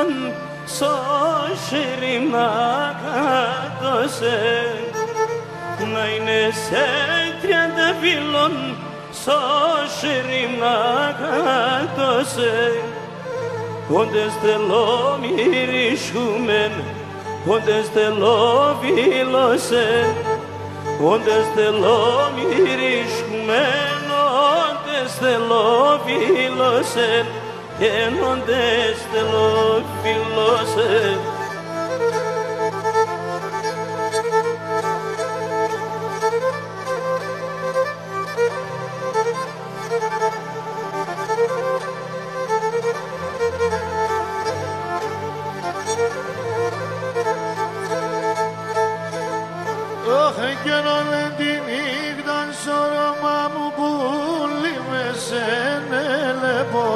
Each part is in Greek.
βίλων σώσιρι να κάτωσε να είναι σε 30 βίλων σώσιρι να κάτωσε όντες τελώ μυρίσχουμεν όντες τελώ βίλωσε όντες τελώ μυρίσχουμεν όντες τελώ βίλωσε όντες τελώ βίλωσε και όλη τη νύχτα στο ρόμα μου πουλί με σενέλεπω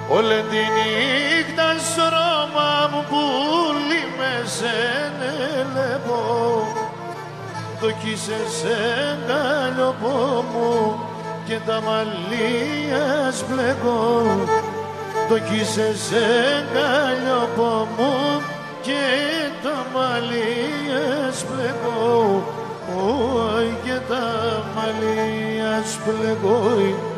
όλη τη νύχτα στο ρόμα μου πουλί με σενέλεπω το κοίσες εγκαλιοπό μου και τα μαλλία σπλεκώ το κοίσες εγκαλιοπό μου και τα μαλλία σπλεγώ, και τα μαλλία σπλεγώ.